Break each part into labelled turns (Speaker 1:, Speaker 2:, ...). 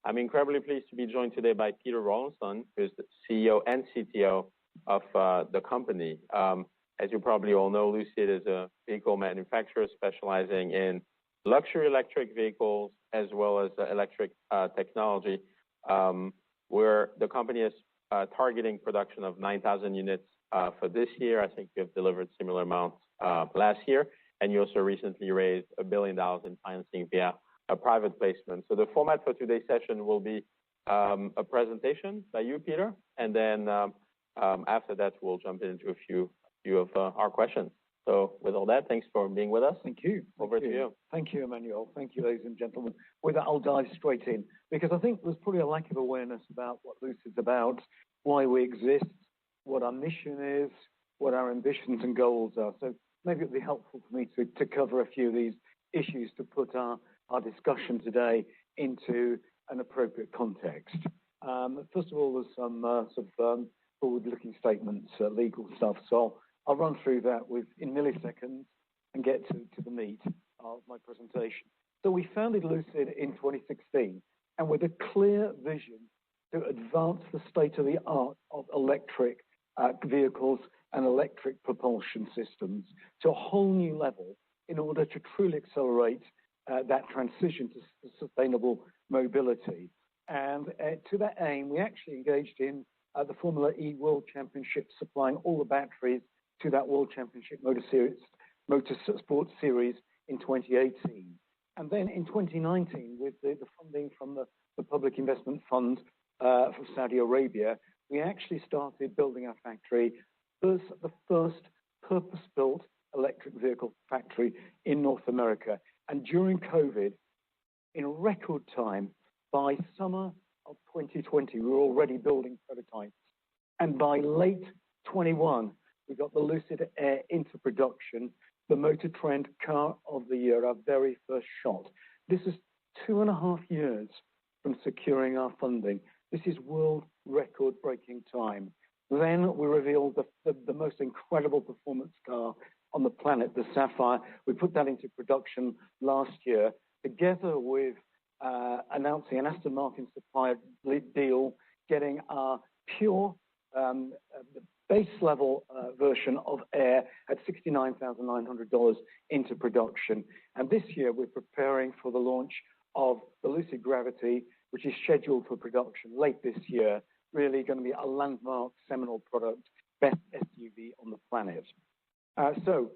Speaker 1: I'm incredibly pleased to be joined today by Peter Rawlinson, who's the CEO and CTO of the company. As you probably all know, Lucid is a vehicle manufacturer specializing in luxury electric vehicles as well as electric technology, where the company is targeting production of 9,000 units for this year. I think you've delivered similar amounts last year, and you also recently raised $1 billion in financing via a private placement. So the format for today's session will be a presentation by you, Peter, and then after that, we'll jump into a few of our questions. So with all that, thanks for being with us.
Speaker 2: Thank you.
Speaker 1: Over to you.
Speaker 2: Thank you, Emmanuel. Thank you, ladies and gentlemen. With that, I'll dive straight in, because I think there's probably a lack of awareness about what Lucid's about, why we exist, what our mission is, what our ambitions and goals are. So maybe it'd be helpful for me to cover a few of these issues to put our discussion today into an appropriate context. First of all, there's some sort of forward-looking statements, legal stuff. So I'll run through that in milliseconds and get to the meat of my presentation. So we founded Lucid in 2016, and with a clear vision to advance the state of the art of electric vehicles and electric propulsion systems to a whole new level in order to truly accelerate that transition to sustainable mobility. And to that aim, we actually engaged in the Formula E World Championship, supplying all the batteries to that World Championship Motorsport Series in 2018. And then in 2019, with the funding from the Public Investment Fund from Saudi Arabia, we actually started building our factory, the first purpose-built electric vehicle factory in North America. And during COVID, in record time, by summer of 2020, we were already building prototypes. And by late 21, we got the Lucid Air into production, the Motor Trend Car of the Year, our very first shot. This is 2.5 years from securing our funding. This is world record-breaking time. Then we revealed the most incredible performance car on the planet, the Sapphire. We put that into production last year, together with announcing an Aston Martin supplier deal, getting our pure base level version of Air at $69,900 into production. And this year, we're preparing for the launch of the Lucid Gravity, which is scheduled for production late this year. Really going to be a landmark, seminal product, best SUV on the planet. So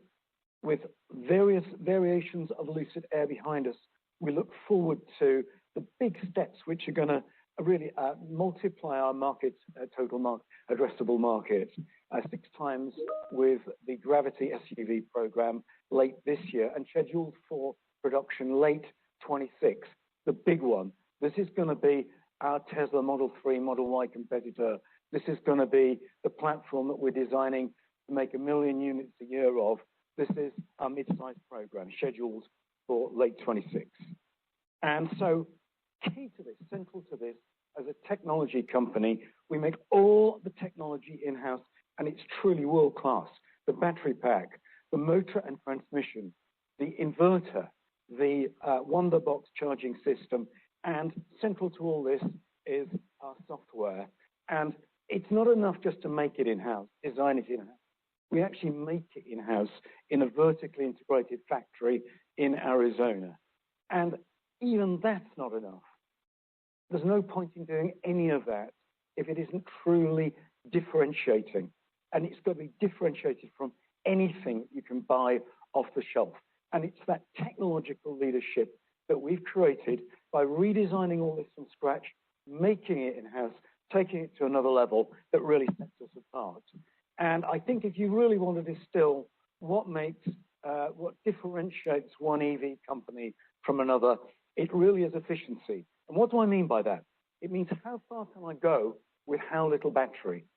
Speaker 2: with various variations of Lucid Air behind us, we look forward to the big steps which are going to really multiply our market, total addressable market, 6 times with the Gravity SUV program late this year and scheduled for production late 26, the big one. This is going to be our Tesla Model 3, Model Y competitor. This is going to be the platform that we're designing to make 1 million units a year of. This is our Midsize program, scheduled for late 26. And so key to this, central to this, as a technology company, we make all the technology in-house, and it's truly world-class. The battery pack, the motor and transmission, the inverter, the Wonderbox charging system, and central to all this is our software. And it's not enough just to make it in-house, design it in-house. We actually make it in-house in a vertically integrated factory in Arizona. And even that's not enough. There's no point in doing any of that if it isn't truly differentiating. And it's got to be differentiated from anything you can buy off the shelf. And it's that technological leadership that we've created by redesigning all this from scratch, making it in-house, taking it to another level that really sets us apart. And I think if you really want to distill what differentiates one EV company from another, it really is efficiency. And what do I mean by that? It means how far can I go with how little battery?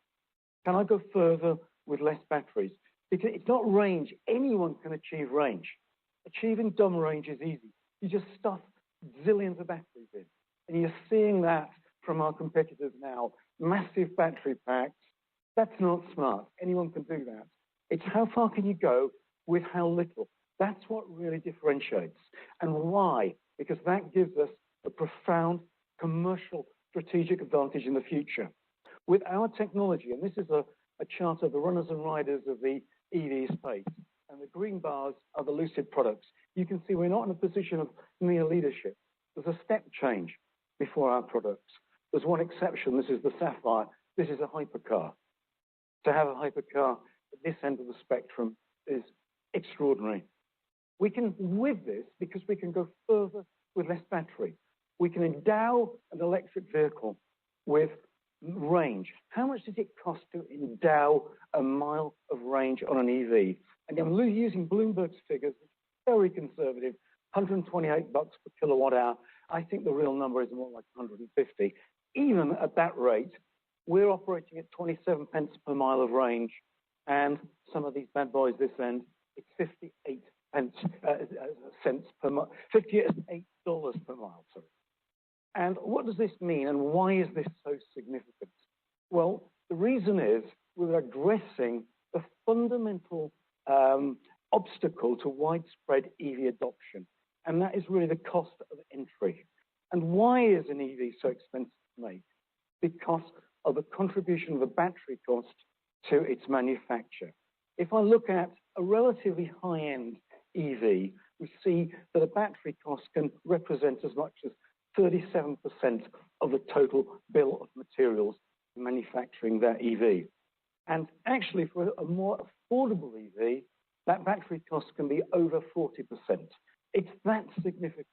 Speaker 2: Can I go further with less batteries? Because it's not range. Anyone can achieve range. Achieving dumb range is easy. You just stuff zillions of batteries in. And you're seeing that from our competitors now. Massive battery packs. That's not smart. Anyone can do that. It's how far can you go with how little. That's what really differentiates. And why? Because that gives us a profound commercial strategic advantage in the future. With our technology, and this is a chart of the runners and riders of the EV space, and the green bars are the Lucid products. You can see we're not in a position of mere leadership. There's a step change before our products. There's one exception. This is the Sapphire. This is a hypercar. To have a hypercar at this end of the spectrum is extraordinary. We can, with this, because we can go further with less battery, we can endow an electric vehicle with range. How much does it cost to endow a mile of range on an EV? And I'm using Bloomberg's figures, very conservative, 128 bucks per kilowatt hour. I think the real number is more like 150. Even at that rate, we're operating at 27 pence per mile of range, and some of these bad boys this end, it's 58 cents per mile, $58 per mile, sorry. And what does this mean, and why is this so significant? Well, the reason is we're addressing the fundamental obstacle to widespread EV adoption, and that is really the cost of entry. And why is an EV so expensive to make? Because of the contribution of the battery cost to its manufacture. If I look at a relatively high-end EV, we see that a battery cost can represent as much as 37% of the total bill of materials in manufacturing that EV. And actually, for a more affordable EV, that battery cost can be over 40%. It's that significant.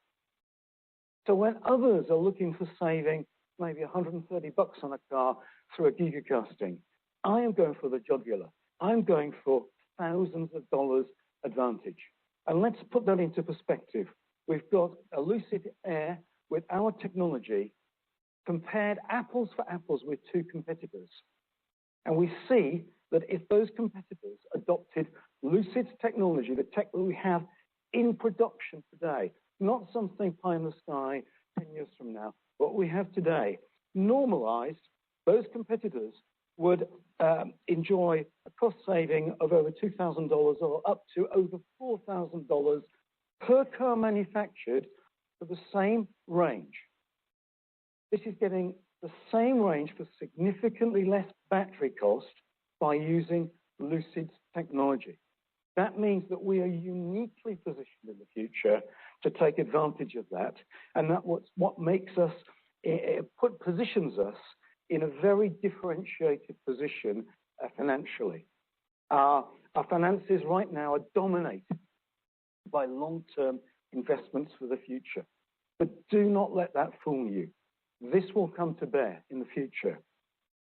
Speaker 2: So when others are looking for saving maybe 130 bucks on a car through a gigacasting, I am going for the jugular. I'm going for thousands of dollars advantage. And let's put that into perspective. We've got a Lucid Air with our technology compared apples for apples with two competitors. And we see that if those competitors adopted Lucid's technology, the tech that we have in production today, not something pie in the sky 10 years from now, what we have today, normalized, those competitors would enjoy a cost saving of over $2,000 or up to over $4,000 per car manufactured for the same range. This is getting the same range for significantly less battery cost by using Lucid's technology. That means that we are uniquely positioned in the future to take advantage of that, and that's what makes us, positions us in a very differentiated position financially. Our finances right now are dominated by long-term investments for the future. But do not let that fool you. This will come to bear in the future.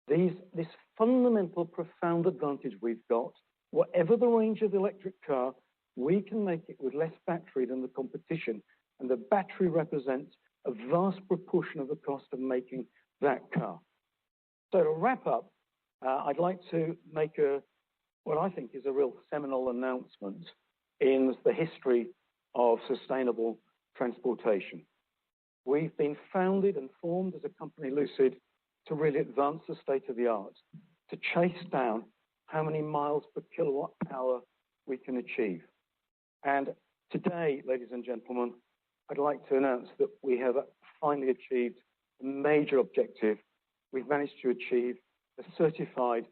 Speaker 2: This fundamental, profound advantage we've got, whatever the range of the electric car, we can make it with less battery than the competition. And the battery represents a vast proportion of the cost of making that car. So to wrap up, I'd like to make what I think is a real seminal announcement in the history of sustainable transportation. We've been founded and formed as a company, Lucid, to really advance the state of the art, to chase down how many miles per kilowatt hour we can achieve. And today, ladies and gentlemen, I'd like to announce that we have finally achieved a major objective. We've managed to achieve a certified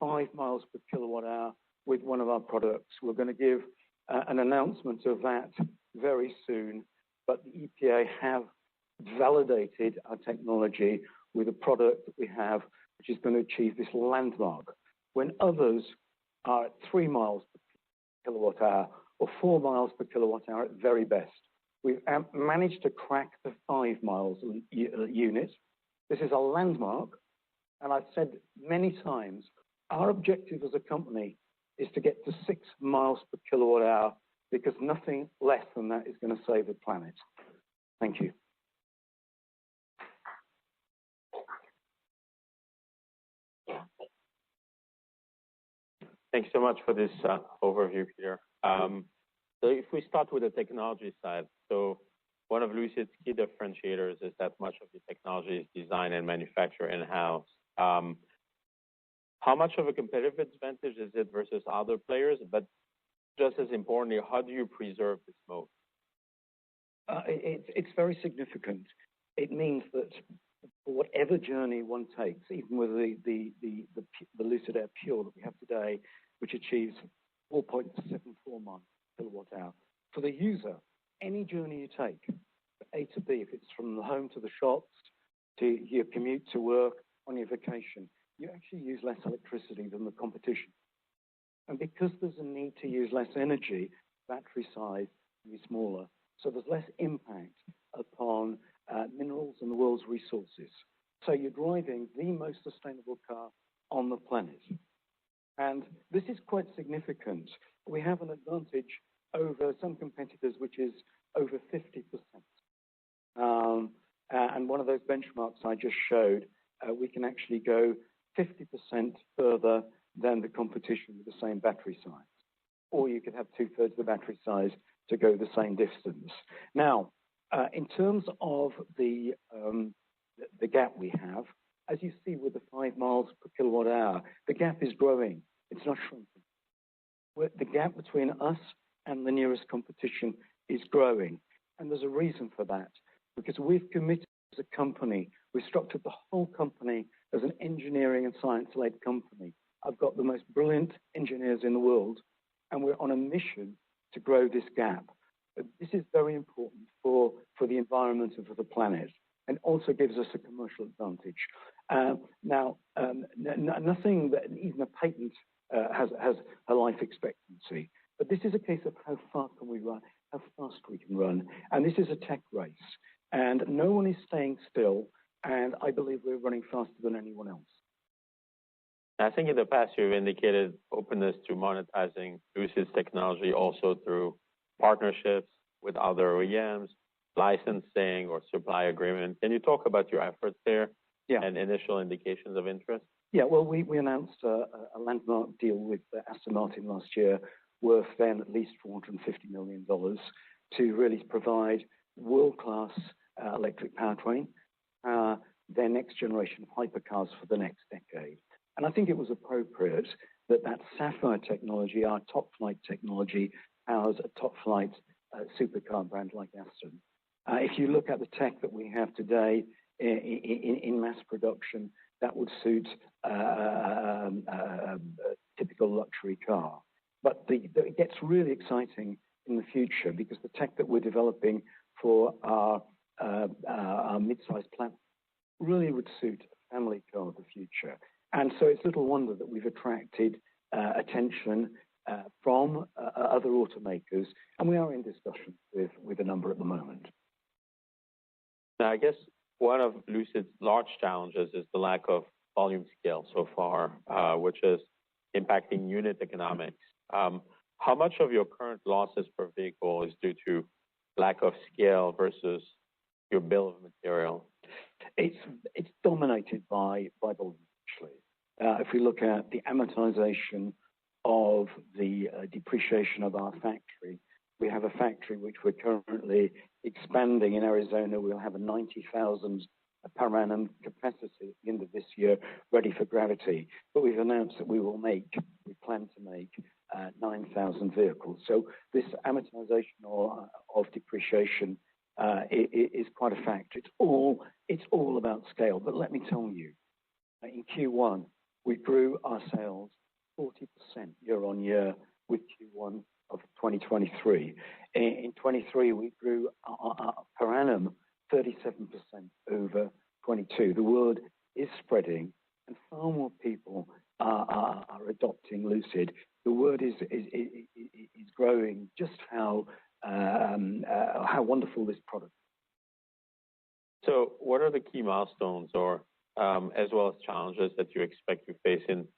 Speaker 2: 5 miles per kilowatt hour with one of our products. We're going to give an announcement of that very soon, but the EPA have validated our technology with a product that we have, which is going to achieve this landmark. When others are at 3 miles per kilowatt hour or 4 miles per kilowatt hour at very best, we've managed to crack the 5 miles unit. This is a landmark, and I've said many times, our objective as a company is to get to 6 miles per kilowatt hour, because nothing less than that is going to save the planet. Thank you.
Speaker 1: Thanks so much for this overview, Peter. So if we start with the technology side, so one of Lucid's key differentiators is that much of the technology is designed and manufactured in-house. How much of a competitive advantage is it versus other players? But just as importantly, how do you preserve this moat?
Speaker 2: It's very significant. It means that whatever journey one takes, even with the Lucid Air Pure that we have today, which achieves 4.74 miles per kilowatt hour. For the user, any journey you take, A to B, if it's from the home to the shops, to your commute to work, on your vacation, you actually use less electricity than the competition. And because there's a need to use less energy, battery size can be smaller. So there's less impact upon minerals and the world's resources. So you're driving the most sustainable car on the planet. And this is quite significant. We have an advantage over some competitors, which is over 50%. And one of those benchmarks I just showed, we can actually go 50% further than the competition with the same battery size. Or you could have 2/3 the battery size to go the same distance. Now, in terms of the gap we have, as you see with the 5 miles per kilowatt hour, the gap is growing. It's not shrinking. The gap between us and the nearest competition is growing. And there's a reason for that, because we've committed as a company, we structured the whole company as an engineering and science-led company. I've got the most brilliant engineers in the world, and we're on a mission to grow this gap. This is very important for the environment and for the planet, and also gives us a commercial advantage. Nothing that even a patent has a life expectancy, but this is a case of how far can we run, how fast we can run, and this is a tech race, and no one is staying still, and I believe we're running faster than anyone else.
Speaker 1: I think in the past you've indicated openness to monetizing Lucid's technology also through partnerships with other OEMs, licensing or supply agreement. Can you talk about your efforts there?
Speaker 2: Yeah.
Speaker 1: And initial indications of interest?
Speaker 2: Yeah, well, we announced a landmark deal with Aston Martin last year, worth then at least $450 million, to really provide world-class electric powertrain, their next generation of hypercars for the next decade. And I think it was appropriate that Sapphire technology, our top flight technology, powers a top flight supercar brand like Aston. If you look at the tech that we have today in mass production, that would suit a typical luxury car. But it gets really exciting in the future, because the tech that we're developing for our Midsize platform really would suit a family car of the future. And so it's little wonder that we've attracted attention from other automakers, and we are in discussion with a number at the moment.
Speaker 1: Now, I guess one of Lucid's large challenges is the lack of volume scale so far, which is impacting unit economics. How much of your current losses per vehicle is due to lack of scale versus your bill of material?
Speaker 2: It's dominated by volume, actually. If we look at the amortization of the depreciation of our factory, we have a factory which we're currently expanding in Arizona. We'll have a 90,000 per annum capacity at the end of this year, ready for gravity. But we've announced that we plan to make 9,000 vehicles. So this amortization of depreciation is quite a fact. It's all about scale. But let me tell you, in Q1, we grew our sales 40% year on year with Q1 of 2023. In 23, we grew per annum 37% over 22. The word is spreading, and far more people are adopting Lucid. The word is growing just how wonderful this product is.
Speaker 1: So what are the key milestones or as well as challenges that you expect to face in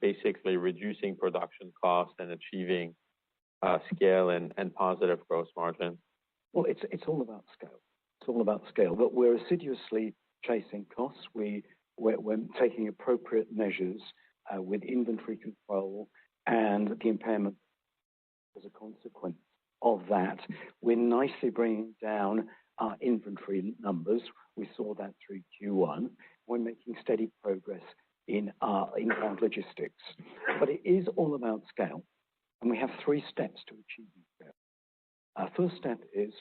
Speaker 1: basically reducing production costs and achieving scale and positive gross margin?
Speaker 2: Well, it's all about scale. It's all about scale. But we're assiduously chasing costs. We're taking appropriate measures with inventory control and the impairment as a consequence of that. We're nicely bringing down our inventory numbers. We saw that through Q1. We're making steady progress in our inbound logistics. But it is all about scale, and we have 3 steps to achieving scale. Our first step is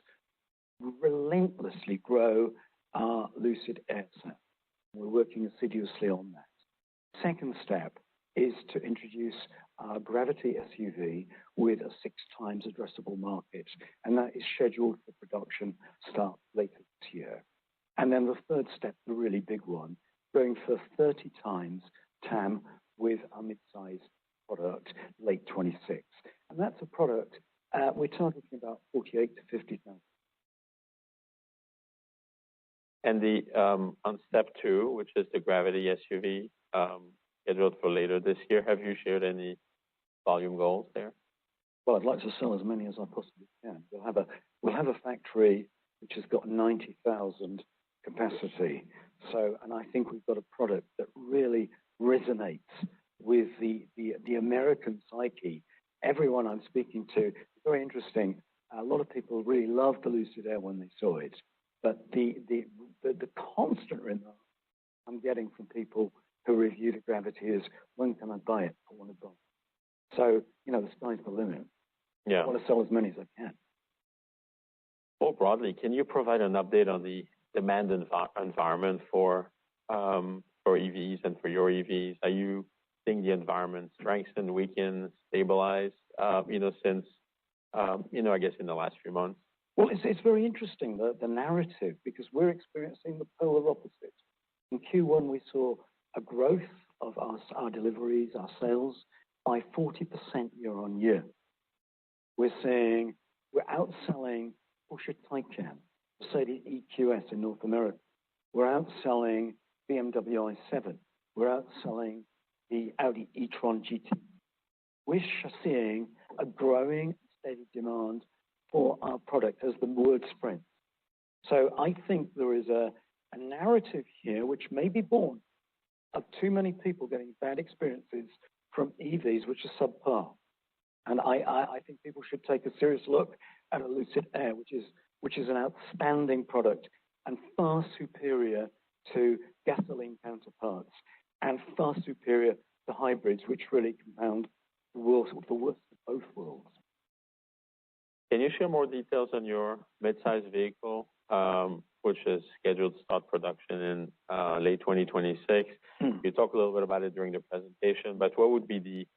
Speaker 2: relentlessly grow our Lucid Air sales. working assiduously on that. Second step is to introduce our Gravity SUV with a 6 times addressable market, and that is scheduled for production start later this year. And then the third step, the really big one, going for 30 times TAM with our Midsize product late 26. And that's a product we're targeting about 48 to 50,000.
Speaker 1: And the on step 2, which is the Gravity SUV, scheduled for later this year, have you shared any volume goals there?
Speaker 2: Well, I'd like to sell as many as I possibly can. We'll have a factory which has got 90,000 capacity. So, and I think we've got a product that really resonates with the American psyche. Everyone I'm speaking to, it's very interesting. A lot of people really loved the Lucid Air when they saw it, but the constant remark I'm getting from people who review the Gravity is, when can I buy it? I want to buy it. So, you know, the sky's the limit.
Speaker 1: Yeah.
Speaker 2: I want to sell as many as I can.
Speaker 1: More broadly, can you provide an update on the demand environment for EVs and for your EVs? Are you seeing the environment strengthen, weaken, stabilize, since, I guess in the last few months?
Speaker 2: Well, it's very interesting, the narrative, because we're experiencing the polar opposite. In Q1, we saw a growth of our deliveries, our sales, by 40% year on year. We're outselling Porsche Taycan, Mercedes EQS in North America. We're outselling BMW i7. We're outselling the Audi e-tron GT. We're seeing a growing, steady demand for our product as the word spreads. So I think there is a narrative here which may be born of too many people getting bad experiences from EVs, which are subpar. And I think people should take a serious look at a Lucid Air, which is an outstanding product and far superior to gasoline counterparts and far superior to hybrids, which really compound the worst of both worlds.
Speaker 1: Can you share more details on your midsize vehicle, which is scheduled to start production in late 2026? You talked a little bit about it during the presentation, but what would be the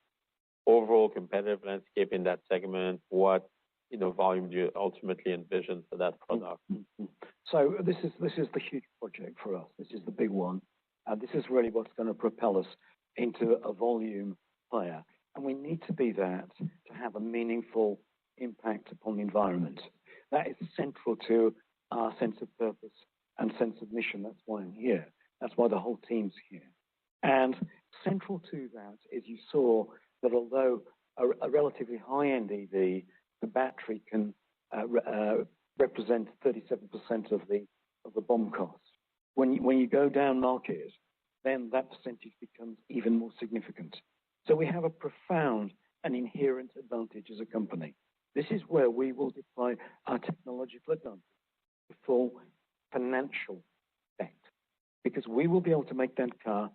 Speaker 1: overall competitive landscape in that segment? What volume do you ultimately envision for that product?
Speaker 2: So this is the huge project for us. This is the big one. This is really what's going to propel us into a volume player. And we need to be that to have a meaningful impact upon the environment. That is central to our sense of purpose and sense of mission. That's why I'm here. That's why the whole team's here. And central to that is you saw that although a relatively high-end EV, the battery can represent 37% of the BOM cost. When you go down market, then that percentage becomes even more significant. So we have a profound and inherent advantage as a company. This is where we will deploy our technological advantage to full financial effect, because we will be able to make that car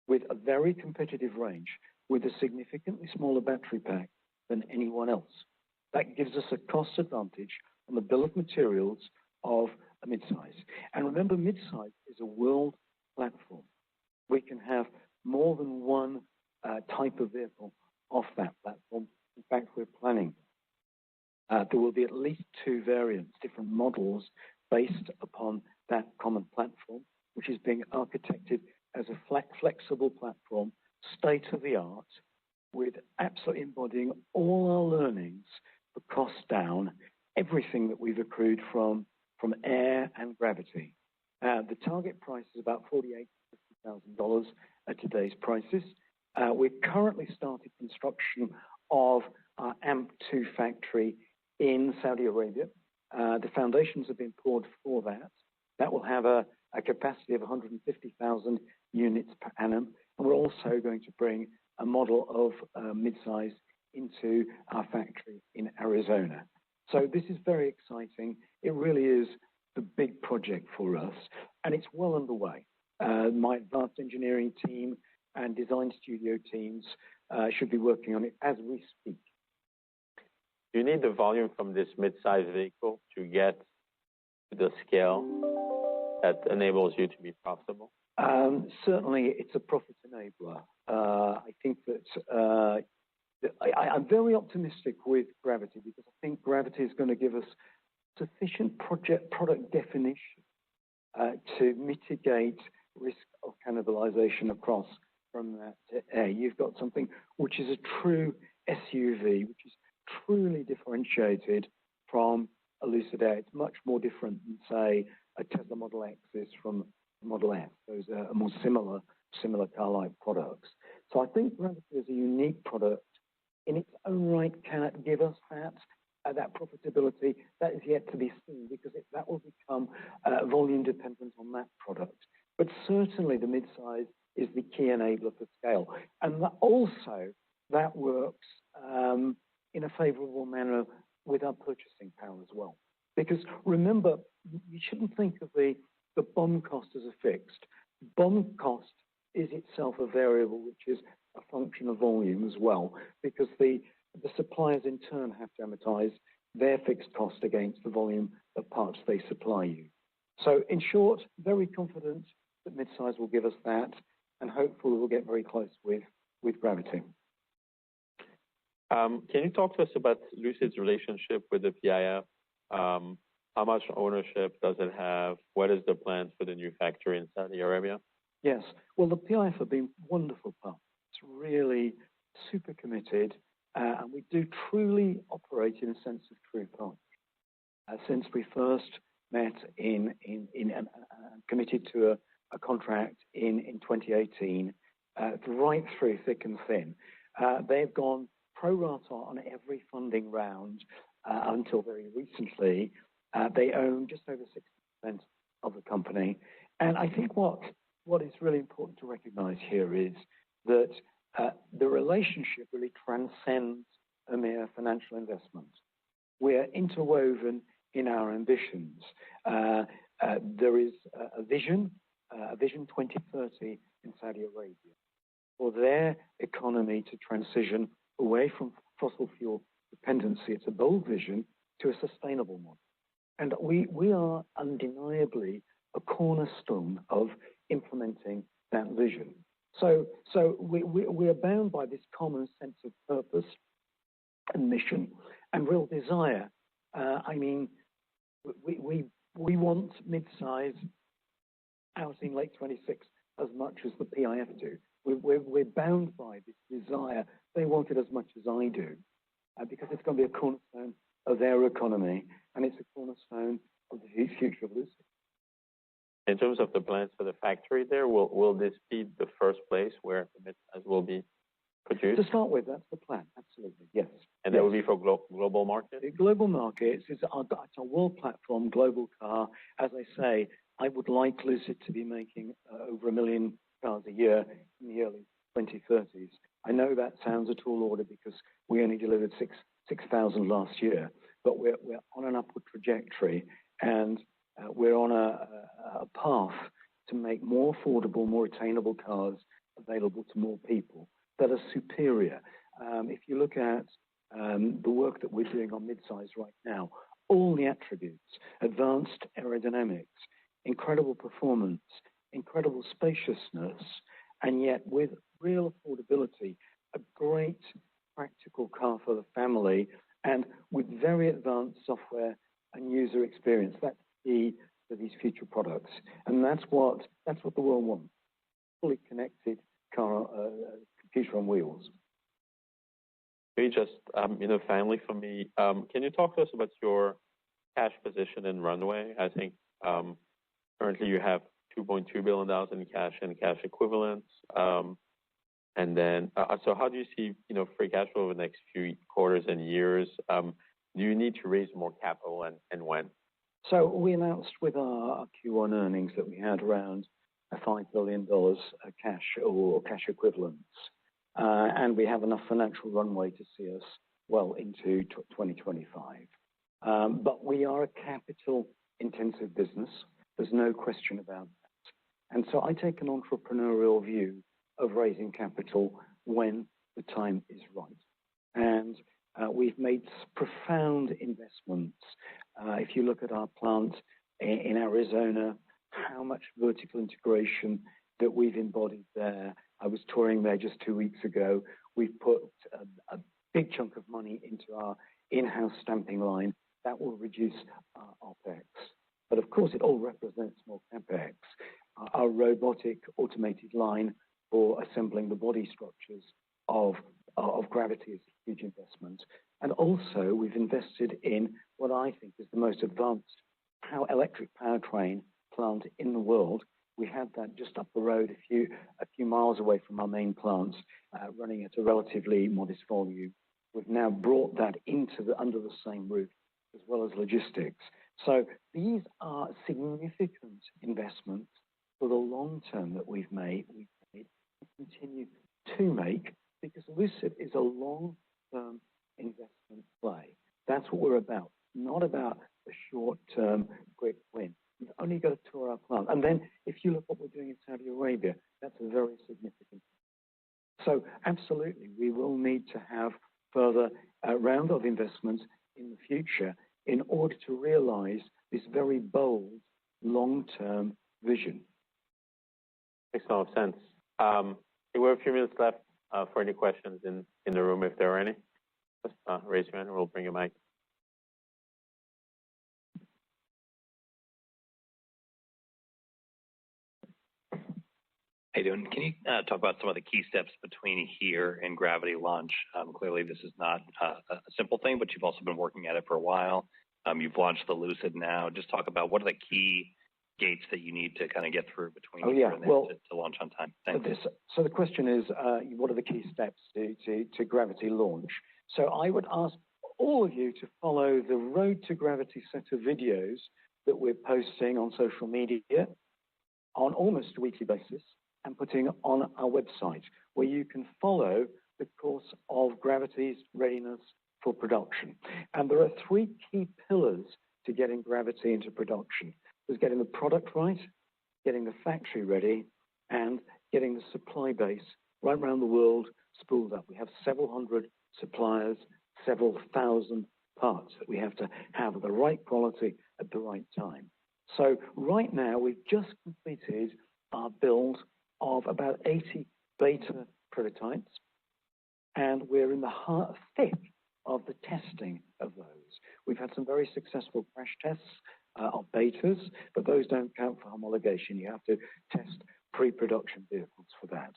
Speaker 2: with a very competitive range, with a significantly smaller battery pack than anyone else. That gives us a cost advantage on the bill of materials of a midsize. And remember, midsize is a world platform. We can have more than one type of vehicle off that platform. In fact, we're planning. There will be at least 2 variants, different models based upon that common platform, which is being architected as a flexible platform, state of the art, with absolutely embodying all our learnings for cost down, everything that we've accrued from Air and Gravity. The target price is about $48,000 to $50,000 at today's prices. We've currently started construction of our AMP2 factory in Saudi Arabia. The foundations have been poured for that. That will have a capacity of 150,000 units per annum. And we're also going to bring a model of midsize into our factory in Arizona. So this is very exciting. It really is the big project for us, and it's well underway. My advanced engineering team and design studio teams should be working on it as we speak.
Speaker 1: Do you need the volume from this mid-size vehicle to get to the scale that enables you to be profitable?
Speaker 2: Certainly, it's a profit enabler. I think that I'm very optimistic with Gravity because I think Gravity is going to give us sufficient product definition to mitigate risk of cannibalization across from that to A. You've got something which is a true SUV, which is truly differentiated from a Lucid Air. It's much more different than, say, a Tesla Model X is from Model S. Those are more similar car-like products. So I think Gravity is a unique product. In its own right, can it give us that profitability? That is yet to be seen because that will become volume dependent on that product. But certainly the midsize is the key enabler for scale. And that works in a favorable manner with our purchasing power as well. Because remember, you shouldn't think of the BOM cost as a fixed. BOM cost is itself a variable, which is a function of volume as well, because the suppliers in turn have to amortize their fixed cost against the volume of parts they supply you. So in short, very confident that midsize will give us that, and hopefully we'll get very close with Gravity.
Speaker 1: Can you talk to us about Lucid's relationship with the PIF? How much ownership does it have? What is the plan for the new factory in Saudi Arabia?
Speaker 2: Yes. Well, the PIF have been wonderful partners, really super committed, and we do truly operate in a sense of true partnership. Since we first met in committed to a contract in 2018, right through thick and thin, they've gone pro rata on every funding round until very recently. They own just over 60% of the company. And I think what is really important to recognize here is that the relationship really transcends a mere financial investment. We're interwoven in our ambitions. There is a vision 2030 in Saudi Arabia for their economy to transition away from fossil fuel dependency. It's a bold vision to a sustainable model. And we are undeniably a cornerstone of implementing that vision. So we are bound by this common sense of purpose and mission and real desire. I mean, we want midsize out in late 26 as much as the PIF do. We're bound by this desire. They want it as much as I do because it's going to be a cornerstone of their economy, and it's a cornerstone of the future of Lucid.
Speaker 1: In terms of the plans for the factory there, will this be the first place where the midsize will be produced?
Speaker 2: To start with, that's the plan, absolutely, yes.
Speaker 1: And that will be for global markets?
Speaker 2: Global markets, it's a world platform, global car. As I say, I would like Lucid to be making over 1 million cars a year in the early 2030s. I know that sounds a tall order because we only delivered 6,000 last year, but we're on an upward trajectory, and we're on a path to make more affordable, more attainable cars available to more people that are superior. If you look at the work that we're doing on midsize right now, all the attributes, advanced aerodynamics, incredible performance, incredible spaciousness, and yet with real affordability, a great practical car for the family, and with very advanced software and user experience. That's key for these future products, and that's what the world wants: fully connected car, computer on wheels.
Speaker 1: Maybe just finally for me, can you talk to us about your cash position and runway? I think currently you have $2.2 billion in cash and cash equivalents. And then, so how do you see, free cash flow over the next few quarters and years? Do you need to raise more capital, and when?
Speaker 2: So we announced with our Q1 earnings that we had around $5 billion cash or cash equivalents. And we have enough financial runway to see us well into 2025. But we are a capital-intensive business. There's no question about that. And so I take an entrepreneurial view of raising capital when the time is right. And we've made profound investments. If you look at our plant in Arizona, how much vertical integration that we've embodied there. I was touring there just 2 weeks ago. We've put a big chunk of money into our in-house stamping line. That will reduce our OPEX. But of course, it all represents more CapEx. Our robotic automated line for assembling the body structures of Gravity is a huge investment. And also, we've invested in what I think is the most advanced electric powertrain plant in the world. We had that just up the road, a few miles away from our main plants, running at a relatively modest volume. We've now brought that under the same roof, as well as logistics. So these are significant investments for the long term that we've made, and continue to make, because Lucid is a long-term investment play. That's what we're about, not about a short-term quick win. You've only got to tour our plant. And then if you look what we're doing in Saudi Arabia, that's a very significant. So absolutely, we will need to have further round of investments in the future in order to realize this very bold long-term vision.
Speaker 1: Makes a lot of sense. We have a few minutes left for any questions in the room, if there are any. Just raise your hand and we'll bring a mic.
Speaker 3: How you doing? Can you talk about some of the key steps between here and Gravity launch? Clearly, this is not a simple thing, but you've also been working at it for a while. You've launched the Lucid now. Just talk about what are the key gates that you need to kind of get through between here and there to launch on time. Thanks.
Speaker 2: So the question is, what are the key steps to Gravity launch? So I would ask all of you to follow the Road to Gravity set of videos that we're posting on social media on almost a weekly basis, and putting on our website, where you can follow the course of Gravity's readiness for production. And there are 3 key pillars to getting Gravity into production. There's getting the product right, getting the factory ready, and getting the supply base right around the world spooled up. We have several hundred suppliers, several thousand parts that we have to have the right quality at the right time. So right now, we've just completed our build of about 80 beta prototypes, and we're in the thick of the testing of those. We've had some very successful crash tests of betas, but those don't count for homologation. You have to test pre-production vehicles for that.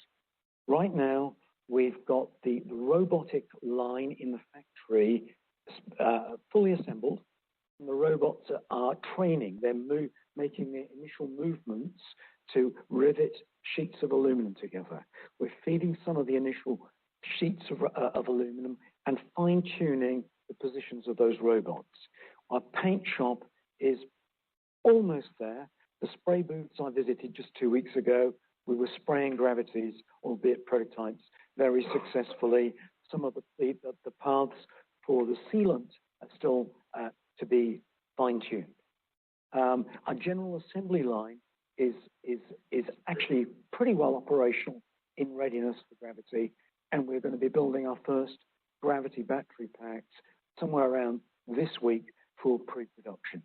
Speaker 2: Right now, we've got the robotic line in the factory fully assembled, and the robots are training. They're making the initial movements to rivet sheets of aluminum together. We're feeding some of the initial sheets of aluminum and fine-tuning the positions of those robots. Our paint shop is almost there. The spray booths I visited just 2 weeks ago, we were spraying Gravities, albeit prototypes, very successfully. Some of the paths for the sealant are still to be fine-tuned. Our general assembly line is actually pretty well operational in readiness for Gravity, and we're going to be building our first Gravity battery packs somewhere around this week for pre-production.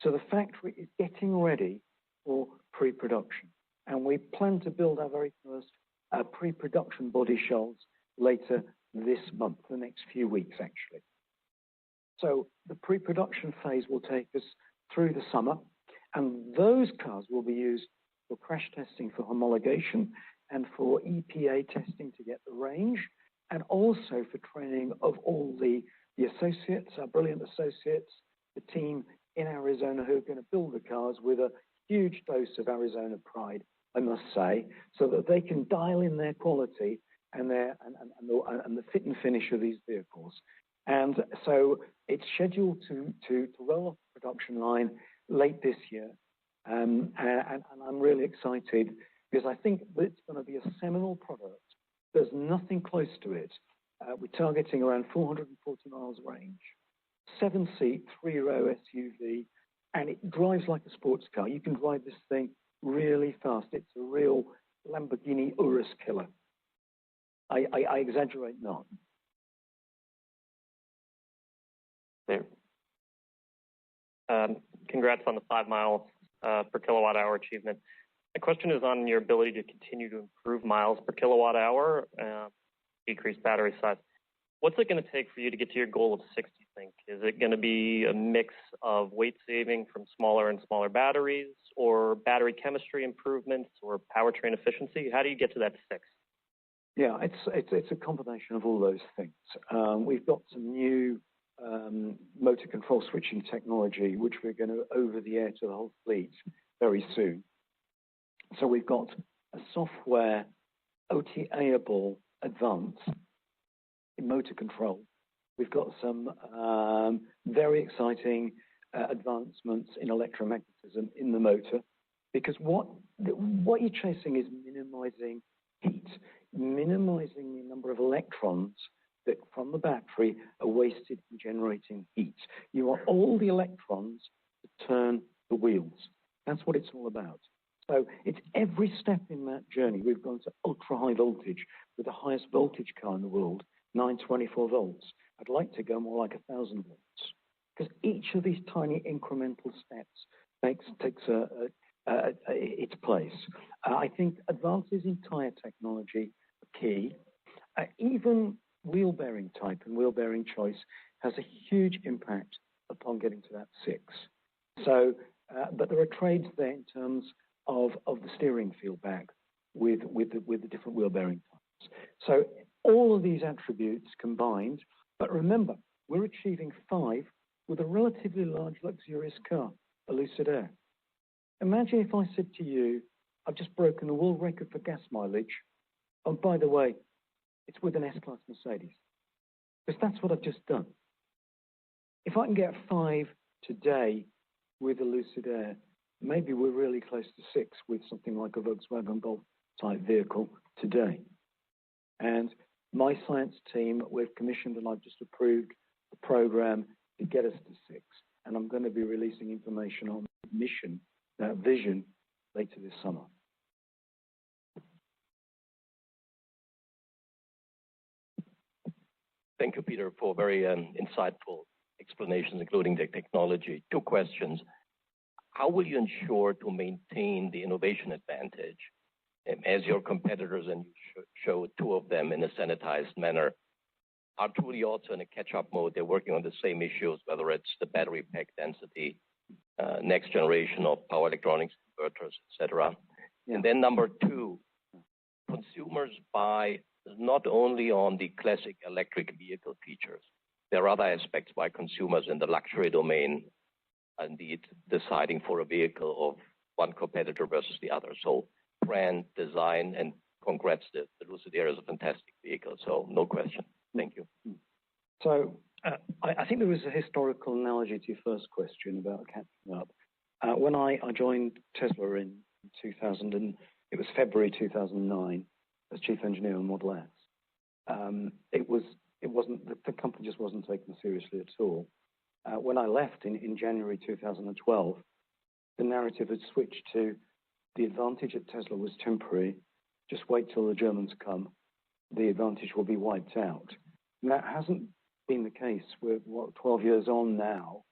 Speaker 2: So the factory is getting ready for pre-production, and we plan to build our very first pre-production body shells later this month, the next few weeks actually. So the pre-production phase will take us through the summer, and those cars will be used for crash testing for homologation and for EPA testing to get the range, and also for training of all the associates, our brilliant associates, the team in Arizona who are going to build the cars with a huge dose of Arizona pride, I must say, so that they can dial in their quality and the fit and finish of these vehicles. And so it's scheduled to roll off the production line late this year. And I'm really excited because I think that it's going to be a seminal product. There's nothing close to it. We're targeting around 440 miles range, 7-seat, 3-row SUV, and it drives like a sports car. You can drive this thing really fast. It's a real Lamborghini Urus killer. I exaggerate not.
Speaker 4: There. Congrats on the 5-mile per kilowatt hour achievement. My question is on your ability to continue to improve miles per kilowatt hour, decrease battery size. What's it going to take for you to get to your goal of 6, do you think? Is it going to be a mix of weight saving from smaller and smaller batteries, or battery chemistry improvements, or powertrain efficiency? How do you get to that 6?
Speaker 2: Yeah, it's a combination of all those things. We've got some new motor control switching technology, which we're going to over the air to the whole fleet very soon. So we've got a software OTA-able advance in motor control. We've got some very exciting advancements in electromagnetism in the motor, because what you're chasing is minimizing heat, minimizing the number of electrons that from the battery are wasted in generating heat. You want all the electrons to turn the wheels. That's what it's all about. So it's every step in that journey. We've gone to ultra high voltage with the highest voltage car in the world, 924 volts. I'd like to go more like 1,000 volts, because each of these tiny incremental steps takes its place. I think advances in tire technology are key. Even wheel bearing type and wheel bearing choice has a huge impact upon getting to that 6. So, but there are trades there in terms of the steering feedback with the different wheel bearing types. So all of these attributes combined, but remember, we're achieving 5 with a relatively large luxurious car, a Lucid Air. Imagine if I said to you, I've just broken the world record for gas mileage. Oh, by the way, it's with an S-Class Mercedes. Because that's what I've just done. If I can get 5 today with a Lucid Air, maybe we're really close to 6 with something like a Volkswagen Golf type vehicle today. And my science team, we've commissioned and I've just approved the program to get us to 6. And I'm going to be releasing information on mission, vision later this summer.
Speaker 5: Thank you, Peter, for very insightful explanations, including the technology. 2 questions. How will you ensure to maintain the innovation advantage as your competitors, and you show 2 of them in a sanitized manner, are truly also in a catch-up mode? They're working on the same issues, whether it's the battery pack density, next generation of power electronics, inverters, etc. Yeah. And then number 2, consumers buy not only on the classic electric vehicle features. There are other aspects why consumers in the luxury domain are indeed deciding for a vehicle of one competitor versus the other. So brand, design, and congrats, the Lucid Air is a fantastic vehicle. So no question. Thank you.
Speaker 2: So I think there was a historical analogy to your first question about catching up. When I joined Tesla in 2000, and it was February 2009, as chief engineer on Model S, the company just wasn't taken seriously at all. When I left in January 2012, the narrative had switched to the advantage at Tesla was temporary. Just wait till the Germans come. The advantage will be wiped out. And that hasn't been the case. We're 12 years on now,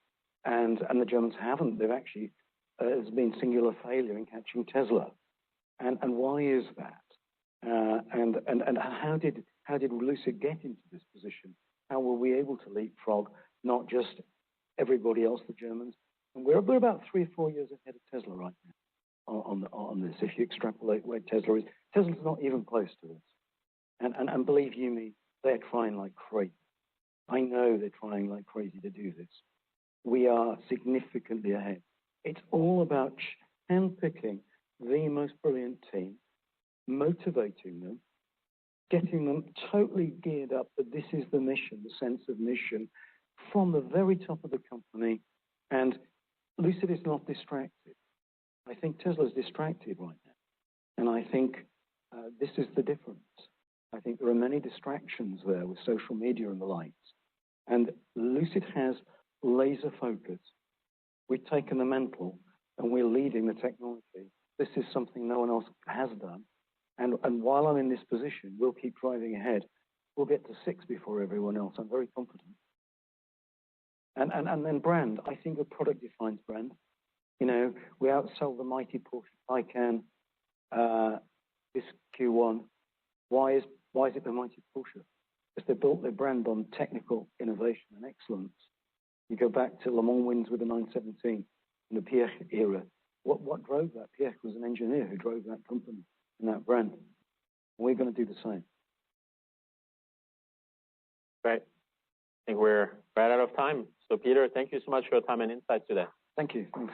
Speaker 2: and the Germans haven't. They've actually there's been singular failure in catching Tesla. And why is that? And how did Lucid get into this position? How were we able to leapfrog not just everybody else, the Germans? And we're about 3 or 4 years ahead of Tesla right now on this. If you extrapolate where Tesla is, Tesla's not even close to us. And believe you me, they're trying like crazy. I know they're trying like crazy to do this. We are significantly ahead. It's all about handpicking the most brilliant team, motivating them, getting them totally geared up that this is the mission, the sense of mission from the very top of the company. And Lucid is not distracted. I think Tesla's distracted right now. And I think this is the difference. I think there are many distractions there with social media and the likes. And Lucid has laser focus. We've taken the mantle and we're leading the technology. This is something no one else has done. And while I'm in this position, we'll keep driving ahead. We'll get to 6 before everyone else. I'm very confident. And then brand. I think a product defines brand. You know, we outsold the mighty Porsche Taycan this Q1. Why is it the mighty Porsche? Because they built their brand on technical innovation and excellence. You go back to Le Mans wins with the 917 in the Piech era. What drove that? Piech was an engineer who drove that company and that brand. We're going to do the same.
Speaker 1: Great. I think we're right out of time. So Peter, thank you so much for your time and insights today.
Speaker 2: Thank you. Thanks.